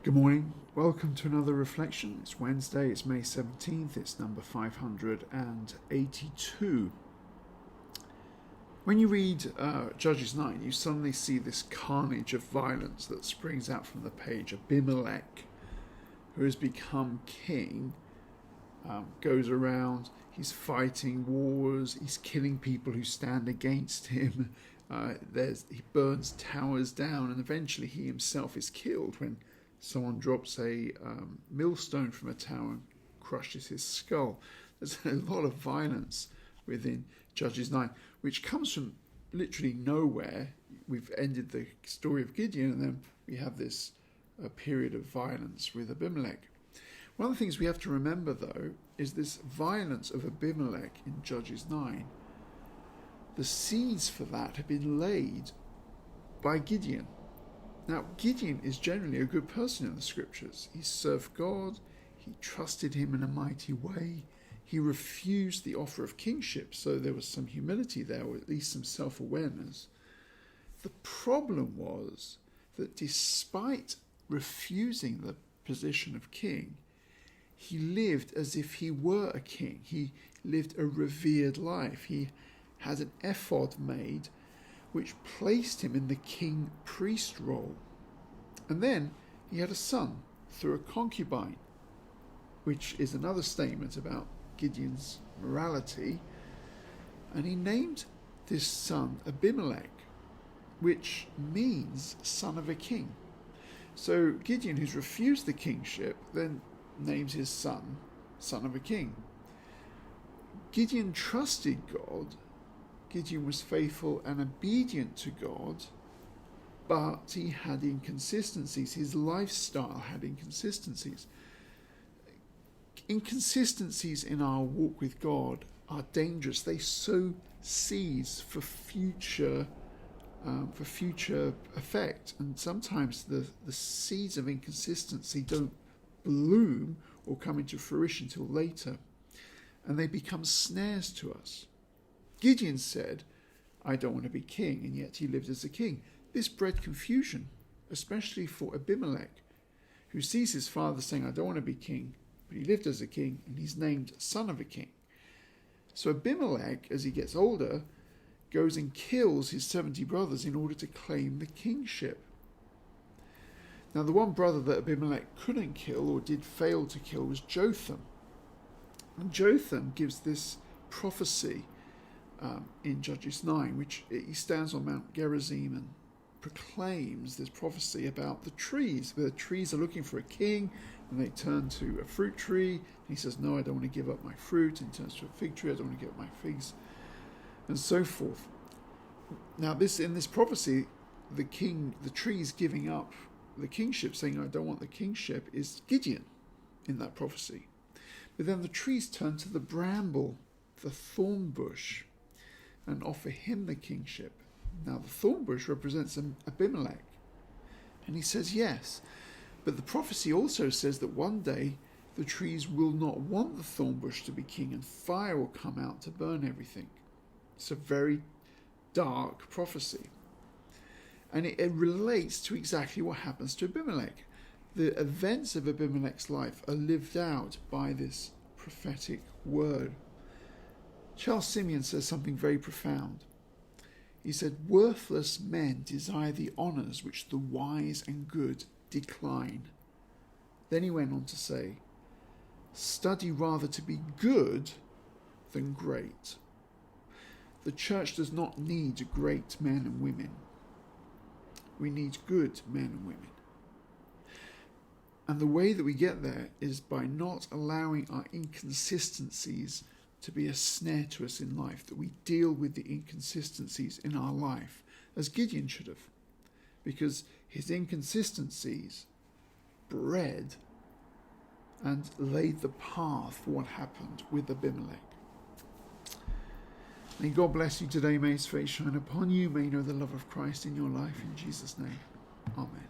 Good morning. Welcome to another reflection. It's Wednesday, it's May 17th, it's number 582. When you read Judges 9, you suddenly see this carnage of violence that springs out from the page. Abimelech, who has become king, goes around, he's fighting wars, he's killing people who stand against him. He burns towers down, and eventually he himself is killed when someone drops a millstone from a tower and crushes his skull. There's a lot of violence within Judges 9, which comes from literally nowhere. We've ended the story of Gideon, and then we have this period of violence with Abimelech. One of the things we have to remember, though, is this violence of Abimelech in Judges 9. The seeds for that have been laid by Gideon. Now, Gideon is generally a good person in the scriptures. He served God, he trusted him in a mighty way, he refused the offer of kingship, so there was some humility there, or at least some self-awareness. The problem was that despite refusing the position of king, he lived as if he were a king. He lived a revered life. He had an ephod made which placed him in the king-priest role. And then he had a son through a concubine, which is another statement about Gideon's morality. And he named this son Abimelech, which means son of a king. So Gideon, who's refused the kingship, then names his son son of a king. Gideon trusted God. Gideon was faithful and obedient to God, but he had inconsistencies. His lifestyle had inconsistencies. Inconsistencies in our walk with God are dangerous. They sow seeds for future effect, and sometimes the seeds of inconsistency don't bloom or come into fruition till later, and they become snares to us. Gideon said, I don't want to be king, and yet he lived as a king. This bred confusion, especially for Abimelech, who sees his father saying, I don't want to be king, but he lived as a king, and he's named son of a king. So Abimelech, as he gets older, goes and kills his 70 brothers in order to claim the kingship. Now, the one brother that Abimelech couldn't kill, or did fail to kill, was Jotham. And Jotham gives this prophecy in Judges 9, which he stands on Mount Gerizim and proclaims this prophecy about the trees, where the trees are looking for a king, and they turn to a fruit tree, and he says, no, I don't want to give up my fruit, and turns to a fig tree, I don't want to give up my figs, and so forth. Now, in this prophecy, the trees giving up the kingship, saying, I don't want the kingship, is Gideon in that prophecy. But then the trees turn to the bramble, the thorn bush, and offer him the kingship. Now, the thorn bush represents Abimelech, and he says yes. But the prophecy also says that one day the trees will not want the thorn bush to be king, and fire will come out to burn everything. It's a very dark prophecy. And it relates to exactly what happens to Abimelech. The events of Abimelech's life are lived out by this prophetic word. Charles Simeon says something very profound. He said, worthless men desire the honours which the wise and good decline. Then he went on to say, study rather to be good than great. The church does not need great men and women. We need good men and women. And the way that we get there is by not allowing our inconsistencies to be a snare to us in life, that we deal with the inconsistencies in our life, as Gideon should have, because his inconsistencies bred and laid the path for what happened with Abimelech. May God bless you today. May his face shine upon you. May you know the love of Christ in your life. In Jesus' name, amen.